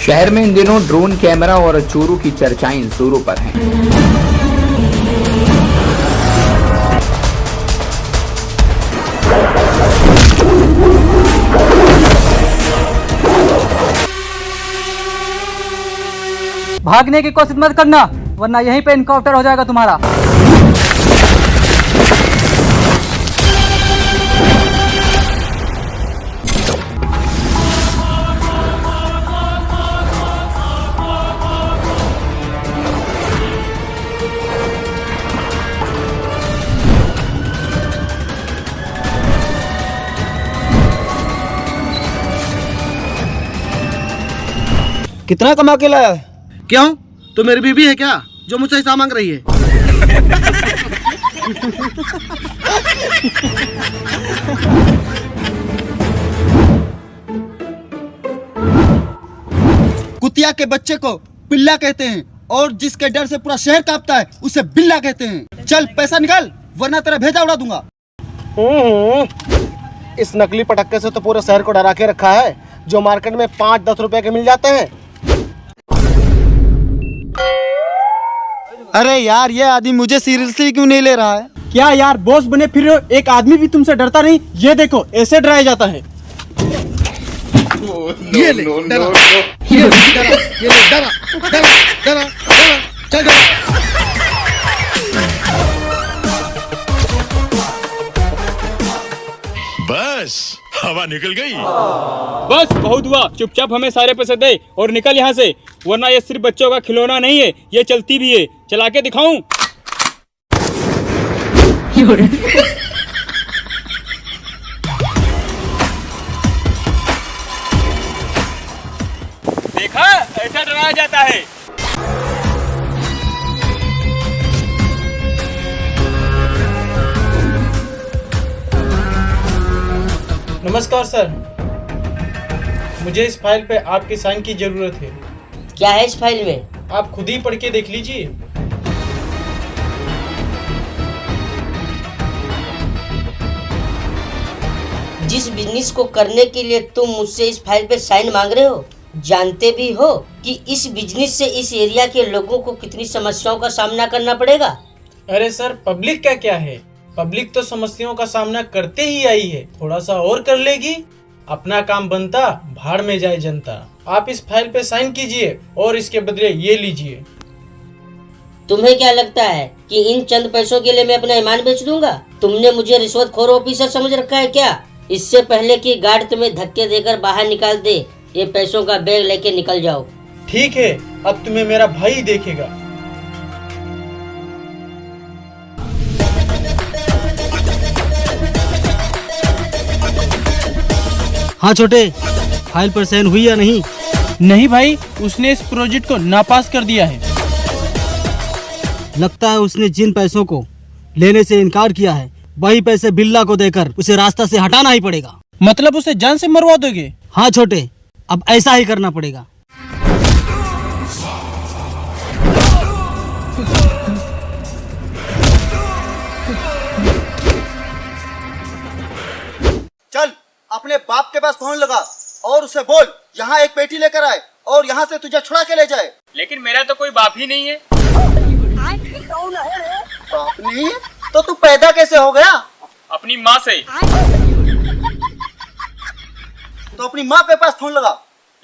शहर में इन दिनों ड्रोन कैमरा और चोरों की चर्चाएं जोरों पर हैं। भागने की कोशिश मत करना, वरना यहीं पे इनकाउंटर हो जाएगा तुम्हारा। कितना कमा के लाया है? क्यों, तो मेरी बीवी है क्या जो मुझसे हिसाब मांग रही है? कुतिया के बच्चे को पिल्ला कहते हैं और जिसके डर से पूरा शहर कांपता है उसे बिल्ला कहते हैं। चल पैसा निकाल, वरना तेरा भेजा उड़ा दूंगा। इस नकली पटक्के से तो पूरे शहर को डरा के रखा है, जो मार्केट में 5-10 रुपए के मिल जाते हैं। अरे यार, ये आदमी मुझे सीरियसली क्यों नहीं ले रहा है? क्या यार, बॉस बने फिर रहे हो, एक आदमी भी तुमसे डरता नहीं? ये देखो, ऐसे डराया जाता है। ये ले, डरा, ये ले, डरा, चल डरा। बस हवा निकल गई। बस बहुत हुआ, चुपचाप हमें सारे पैसे दे और निकल यहाँ से, वरना ये सिर्फ बच्चों का खिलौना नहीं है, ये चलती भी है। चला के दिखाऊं? देखा, ऐसा डराया जाता है। नमस्कार सर, मुझे इस फाइल पे आपकी साइन की जरूरत है। क्या है इस फाइल में? आप खुद ही पढ़ के देख लीजिए। जिस बिजनेस को करने के लिए तुम मुझसे इस फाइल पे साइन मांग रहे हो, जानते भी हो कि इस बिजनेस से इस एरिया के लोगों को कितनी समस्याओं का सामना करना पड़ेगा? अरे सर, पब्लिक का क्या है, पब्लिक तो समस्याओं का सामना करते ही आई है, थोड़ा सा और कर लेगी, अपना काम बनता, भाड़ में जाए जनता। आप इस फाइल पे साइन कीजिए और इसके बदले ये लीजिए। तुम्हें क्या लगता है कि इन चंद पैसों के लिए मैं अपना ईमान बेच दूंगा? तुमने मुझे रिश्वतखोर ऑफिसर समझ रखा है क्या? इससे पहले कि गार्ड तुम्हें धक्के देकर बाहर निकाल दे, ये पैसों का बैग लेके निकल जाओ। ठीक है, अब तुम्हें मेरा भाई देखेगा। हाँ छोटे, फाइल पर साइन हुई या नहीं? नहीं भाई, उसने इस प्रोजेक्ट को नापास कर दिया है। लगता है उसने जिन पैसों को लेने से इनकार किया है, वही पैसे बिल्ला को देकर उसे रास्ता से हटाना ही पड़ेगा। मतलब उसे जान से मरवा दोगे? हाँ छोटे, अब ऐसा ही करना पड़ेगा। चल अपने बाप के पास फोन लगा और उसे बोल यहाँ एक पेटी लेकर आए और यहाँ से तुझे छुड़ा के ले जाए। लेकिन मेरा तो कोई बाप ही नहीं है। बाप नहीं है तो तू पैदा कैसे हो गया? अपनी माँ से। तो अपनी माँ के पास फोन लगा।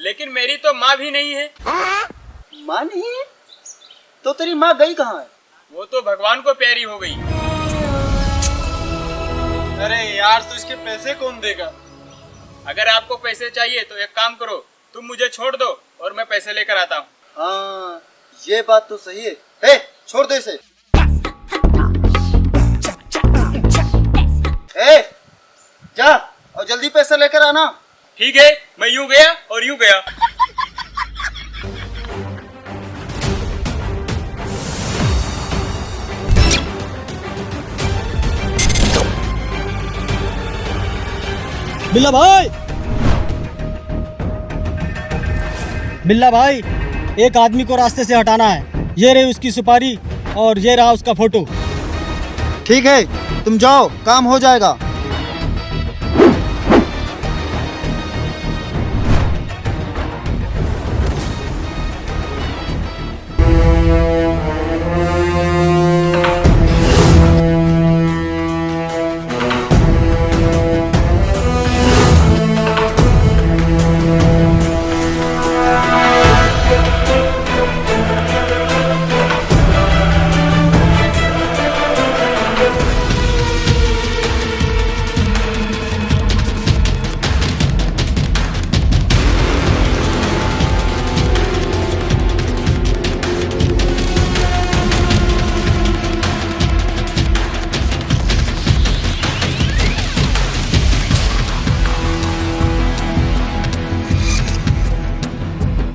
लेकिन मेरी तो माँ भी नहीं है। माँ नहीं है तो तेरी माँ गई कहाँ है? वो तो भगवान को प्यारी हो गई। अरे यार, तो इसके पैसे कौन देगा? अगर आपको पैसे चाहिए तो एक काम करो, तुम मुझे छोड़ दो और मैं पैसे लेकर आता हूँ। हाँ, ये बात तो सही है। ए, छोड़ दे इसे। ए, जा और जल्दी पैसे लेकर आना। ठीक है, मैं यूं गया और यूं गया। बिल्ला भाई, बिल्ला भाई, एक आदमी को रास्ते से हटाना है। ये रही उसकी सुपारी और ये रहा उसका फोटो। ठीक है, तुम जाओ, काम हो जाएगा।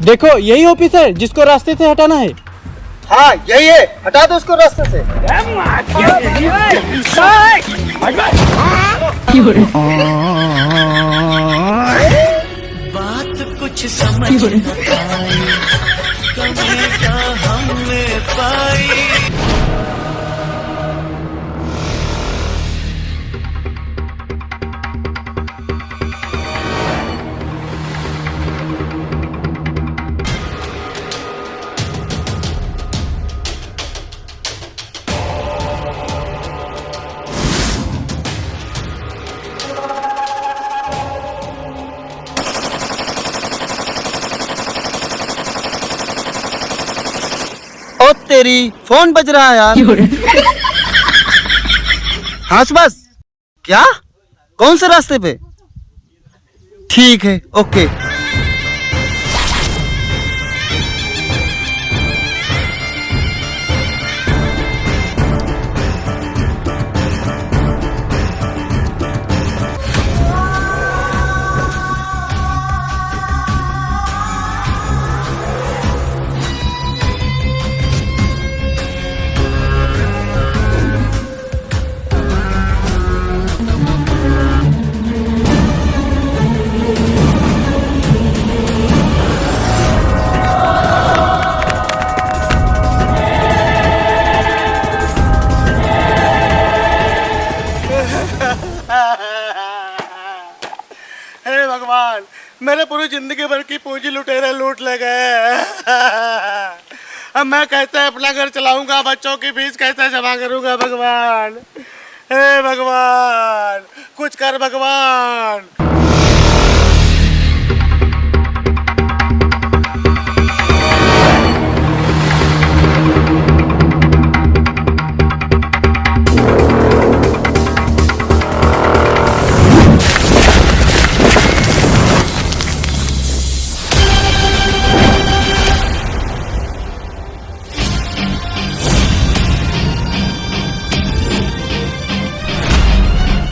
देखो यही ऑफिस है जिसको रास्ते से हटाना है। हाँ यही है, हटा दो उसको रास्ते से। बात कुछ समझ न पाई, कमी क्या हमने पाई। ओ तेरी, फोन बज रहा है यार। हाँ बस, क्या? कौन से रास्ते पे? ठीक है, ओके। हे भगवान, मेरे पूरी जिंदगी भर की पूंजी लुटेरे लूट ले गए। अब मैं कैसे अपना घर चलाऊंगा, बच्चों की फीस कैसे जमा करूंगा भगवान। हे भगवान, कुछ कर भगवान।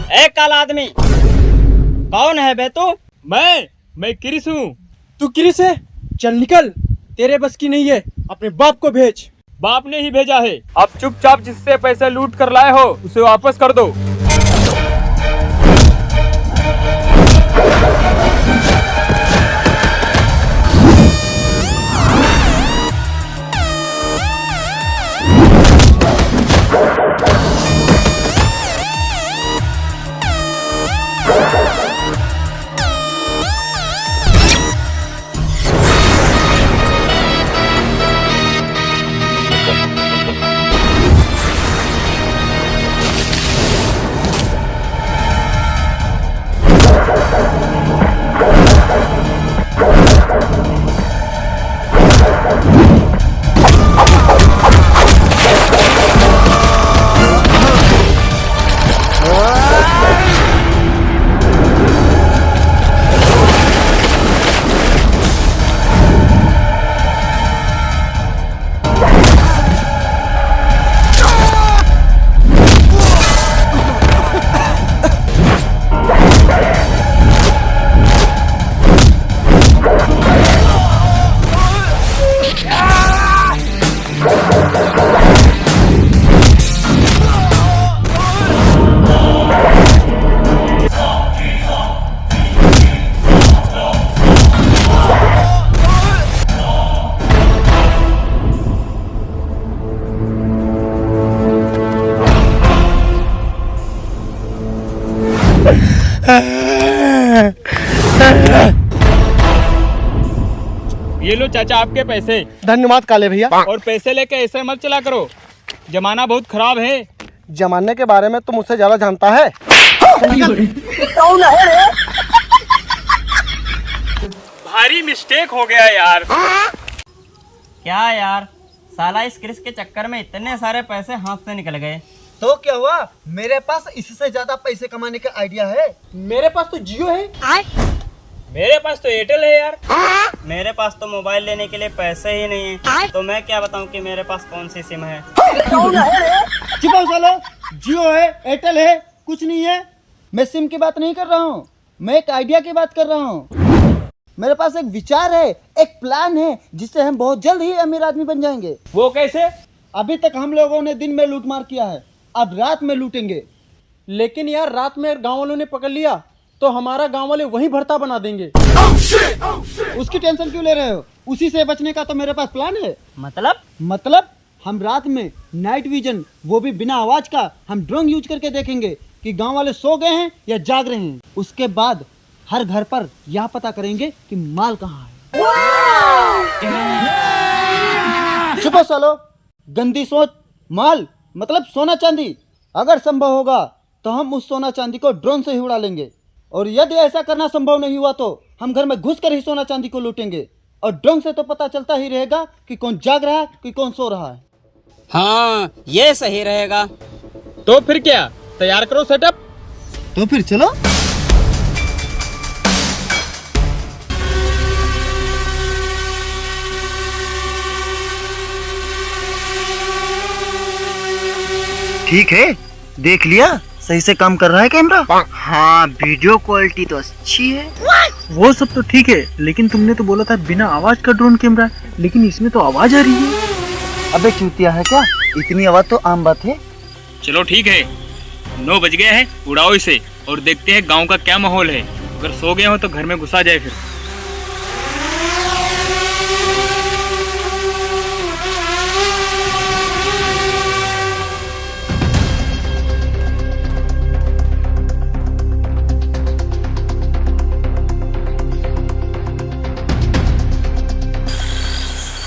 ए काला आदमी, कौन है बे तू? मैं क्रिस हूँ। तू क्रिस है? चल निकल, तेरे बस की नहीं है, अपने बाप को भेज। बाप ने ही भेजा है। अब चुपचाप जिससे पैसे लूट कर लाए हो उसे वापस कर दो। ये लो चाचा आपके पैसे। धन्यवाद काले भैया। और पैसे लेके ऐसे मत चला करो, जमाना बहुत खराब है। जमाने के बारे में तो मुझसे ज्यादा जानता है। भारी मिस्टेक हो गया यार। क्या यार, साला इस क्रिस के चक्कर में इतने सारे पैसे हाथ से निकल गए। तो क्या हुआ, मेरे पास इससे ज्यादा पैसे कमाने का आइडिया है। मेरे पास तो जियो है। मेरे पास तो एयरटेल है यार। मेरे पास तो मोबाइल लेने के लिए पैसे ही नहीं है, तो मैं क्या बताऊं कि मेरे पास कौन सी सिम है। चुप हो सालो, जियो है, एयरटेल है, कुछ नहीं है। मैं सिम की बात नहीं कर रहा हूँ, मैं एक आइडिया की बात कर रहा हूँ। मेरे पास एक विचार है, एक प्लान है जिससे हम बहुत जल्द ही अमीर आदमी बन जाएंगे। वो कैसे? अभी तक हम लोगों ने दिन में लूटमार किया है, अब रात में लूटेंगे। लेकिन यार रात में गांव वालों ने पकड़ लिया तो हमारा गांव वाले वही भरता बना देंगे। उसकी टेंशन क्यों ले रहे हो? उसी से बचने का तो मेरे पास प्लान है। मतलब हम रात में नाइट विजन, वो भी बिना आवाज का, हम ड्रोन यूज करके देखेंगे कि गांव वाले सो गए हैं या जाग रहे हैं। उसके बाद हर घर पर यह पता करेंगे कि माल कहाँ है। चुप सालो, गंदी सोच। माल मतलब सोना चांदी। अगर संभव होगा तो हम उस सोना चांदी को ड्रोन से ही उड़ा लेंगे, और यदि ऐसा करना संभव नहीं हुआ तो हम घर में घुसकर ही सोना चांदी को लूटेंगे। और ड्रोन से तो पता चलता ही रहेगा कि कौन जाग रहा है कि कौन सो रहा है। हाँ, ये सही रहेगा। तो फिर क्या, तैयार करो सेटअप। तो फिर चलो। ठीक है, देख लिया, सही से काम कर रहा है कैमरा। हाँ, वीडियो क्वालिटी तो अच्छी है। वो सब तो ठीक है, लेकिन तुमने तो बोला था बिना आवाज का ड्रोन कैमरा, लेकिन इसमें तो आवाज आ रही है। अबे चूतिया है क्या, इतनी आवाज तो आम बात है। चलो ठीक है, 9 बज गए हैं, उड़ाओ इसे और देखते हैं गांव का क्या माहौल है। अगर सो गए हो तो घर में घुसा जाए फिर।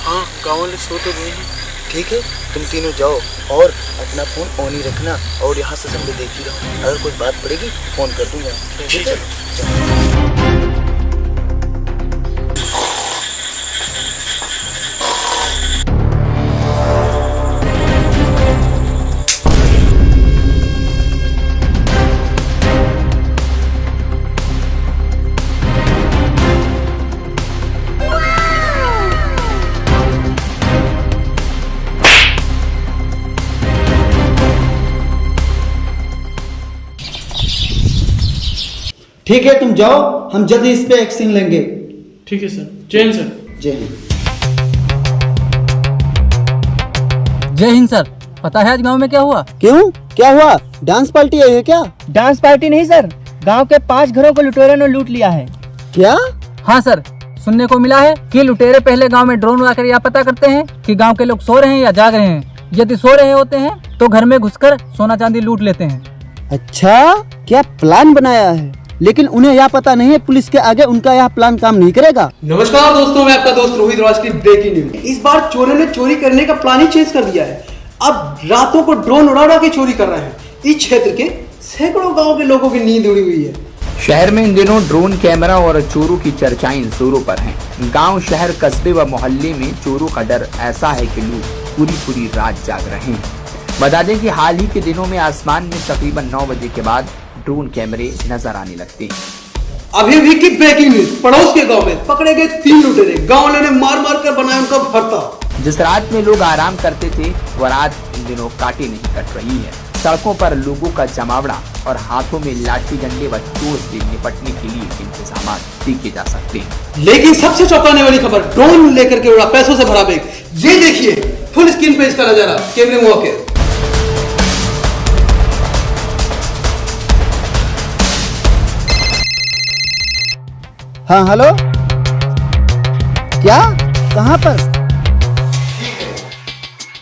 हाँ, गाँव वाले सो तो गए हैं। ठीक है, तुम तीनों जाओ और अपना फोन ऑन ही रखना, और यहाँ से सब देख ही रहो। अगर कोई बात पड़ेगी फोन कर दूंगा। ठीक है, ठीक है, तुम जाओ, हम जल्दी इस पे एक्शन लेंगे। ठीक है सर। जय हिंद सर। जय हिंद। जय हिंद सर। पता है आज गांव में क्या हुआ? क्यों, क्या हुआ? डांस पार्टी आई है क्या? डांस पार्टी नहीं सर, गांव के 5 घरों को लुटेरों ने लूट लिया है। क्या? हाँ सर, सुनने को मिला है कि लुटेरे पहले गांव में ड्रोन उड़ाकर यह पता करते हैं कि गांव के लोग सो रहे हैं या जाग रहे हैं। यदि सो रहे होते हैं तो घर में घुसकर सोना चांदी लूट लेते हैं। अच्छा, क्या प्लान बनाया है? लेकिन उन्हें यह पता नहीं है पुलिस के आगे उनका यह प्लान काम नहीं करेगा। नमस्कार दोस्तों, मैं आपका दोस्त रोहित राज की ब्रेकिंग न्यूज। इस बार चोरों ने चोरी करने का प्लान ही चेंज कर दिया है। अब रातों को ड्रोन उड़ा के चोरी कर रहे हैं। इस क्षेत्र के सैकड़ों गांव के लोगों की नींद उड़ी हुई है। शहर में इन दिनों ड्रोन कैमरा और चोरों की चर्चाएं जोरों पर हैं। गांव, शहर, कस्बे व मोहल्ले में चोरों का डर ऐसा है कि लोग पूरी रात जाग रहे हैं। बता दें कि हाल ही के दिनों में आसमान में तकरीबन 9 बजे के बाद ड्रोन कैमरे नजर आने लगते हैं। अभी की ब्रेकिंग न्यूज, पड़ोस के गांव में पकड़े गए 3 लुटेरे। गांव वालों ने मार कर बनाया उनका भरता। जिस रात में लोग आराम करते थे वह रात इन दिनों काटे नहीं कट रही है। सड़कों पर लोगों का जमावड़ा और हाथों में लाठी डंडे व चोर से निपटने के लिए इंतजाम देखे जा सकते हैं। लेकिन सबसे चौंकाने वाली खबर, ड्रोन लेकर के उड़ा, पैसों से भरा बैग। ये देखिए फुल स्क्रीन पे इसका नजारा, कैमरे में होकर। हाँ हेलो, क्या, कहाँ पर?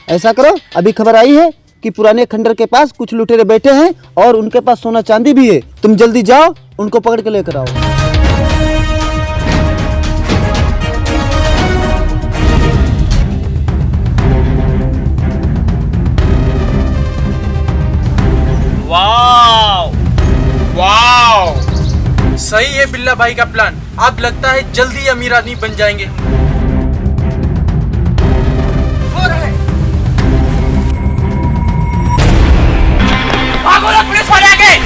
ऐसा करो, अभी खबर आई है कि पुराने खंडर के पास कुछ लुटेरे बैठे हैं और उनके पास सोना चांदी भी है। तुम जल्दी जाओ, उनको पकड़ के लेकर आओ। वाव वाव, सही है बिल्ला भाई का प्लान। अब लगता है जल्दी अमीर आदमी बन जाएंगे। भागो ना पुलिस वाले आगे।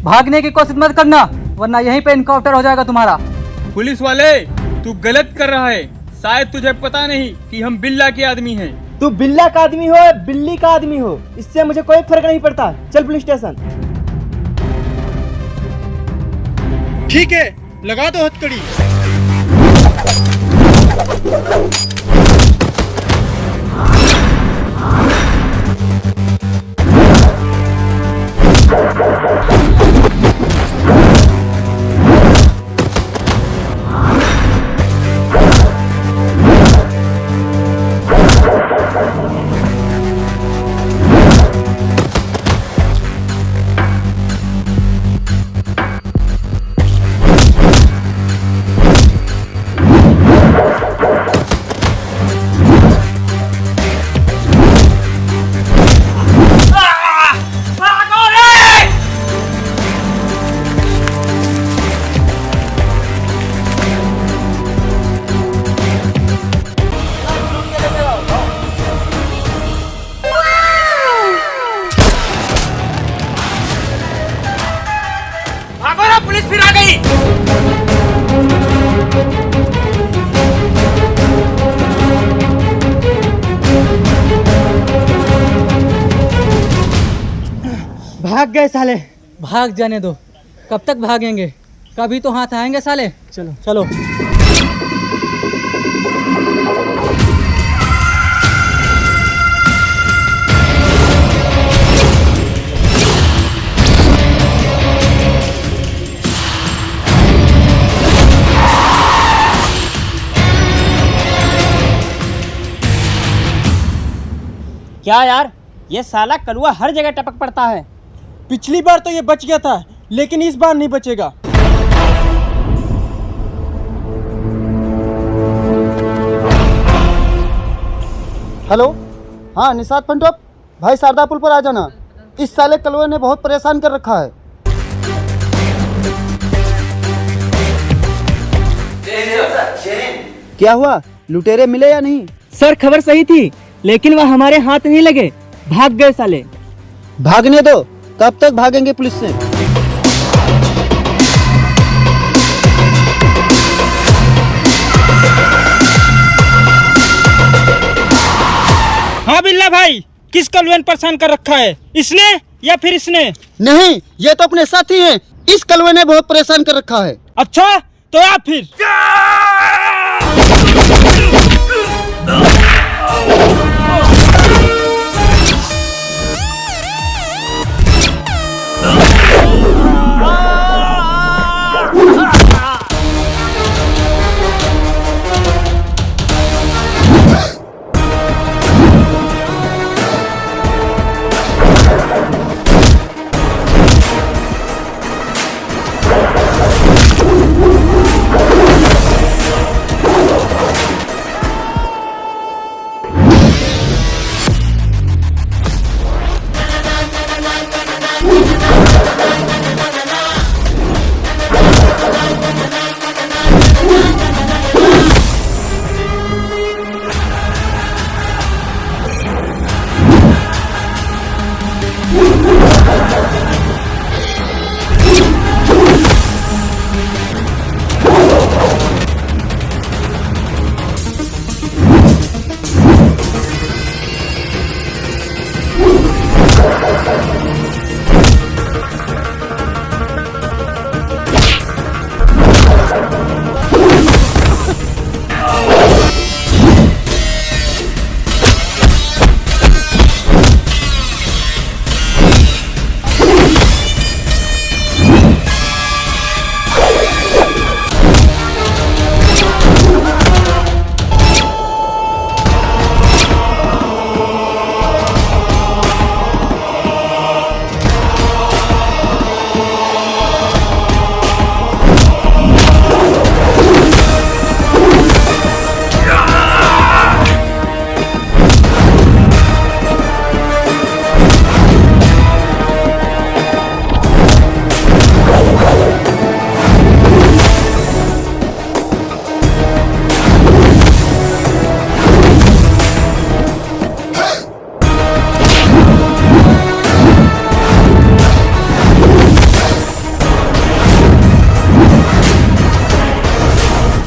भागने की कोशिश मत करना, वरना यहीं पे इनकाउंटर हो जाएगा तुम्हारा। पुलिस वाले, तू गलत कर रहा है। शायद तुझे पता नहीं कि हम बिल्ला के आदमी हैं। तू बिल्ला का आदमी हो या बिल्ली का आदमी हो, इससे मुझे कोई फर्क नहीं पड़ता। चल पुलिस स्टेशन। ठीक है, लगा दो हथकड़ी। पुलिस फिर आ गई। भाग गए साले। भाग जाने दो, कब तक भागेंगे? कभी तो हाथ आएंगे साले। चलो चलो। क्या यार, ये साला कलुआ हर जगह टपक पड़ता है। पिछली बार तो ये बच गया था, लेकिन इस बार नहीं बचेगा। हेलो, हाँ निषाद पंटोप भाई, शारदा पुल पर आ जाना। इस साले कलुए ने बहुत परेशान कर रखा है। क्या हुआ, लुटेरे मिले या नहीं? सर खबर सही थी, लेकिन वह हमारे हाथ नहीं लगे, भाग गए साले। भागने दो, कब तक भागेंगे पुलिस से? हाँ बिल्ला भाई, किस कलुए ने परेशान कर रखा है, इसने या फिर इसने? नहीं, ये तो अपने साथी हैं। इस कलुए ने बहुत परेशान कर रखा है। अच्छा, तो आप फिर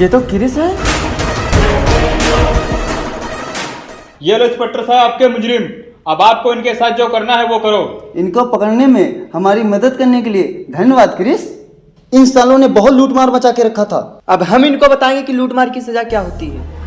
ये तो क्रिस है। ये लो इंस्पेक्टर साहब आपके मुजरिम, अब आपको इनके साथ जो करना है वो करो। इनको पकड़ने में हमारी मदद करने के लिए धन्यवाद क्रिस। इन सालों ने बहुत लूटमार मचा के रखा था। अब हम इनको बताएंगे कि लूटमार की सजा क्या होती है।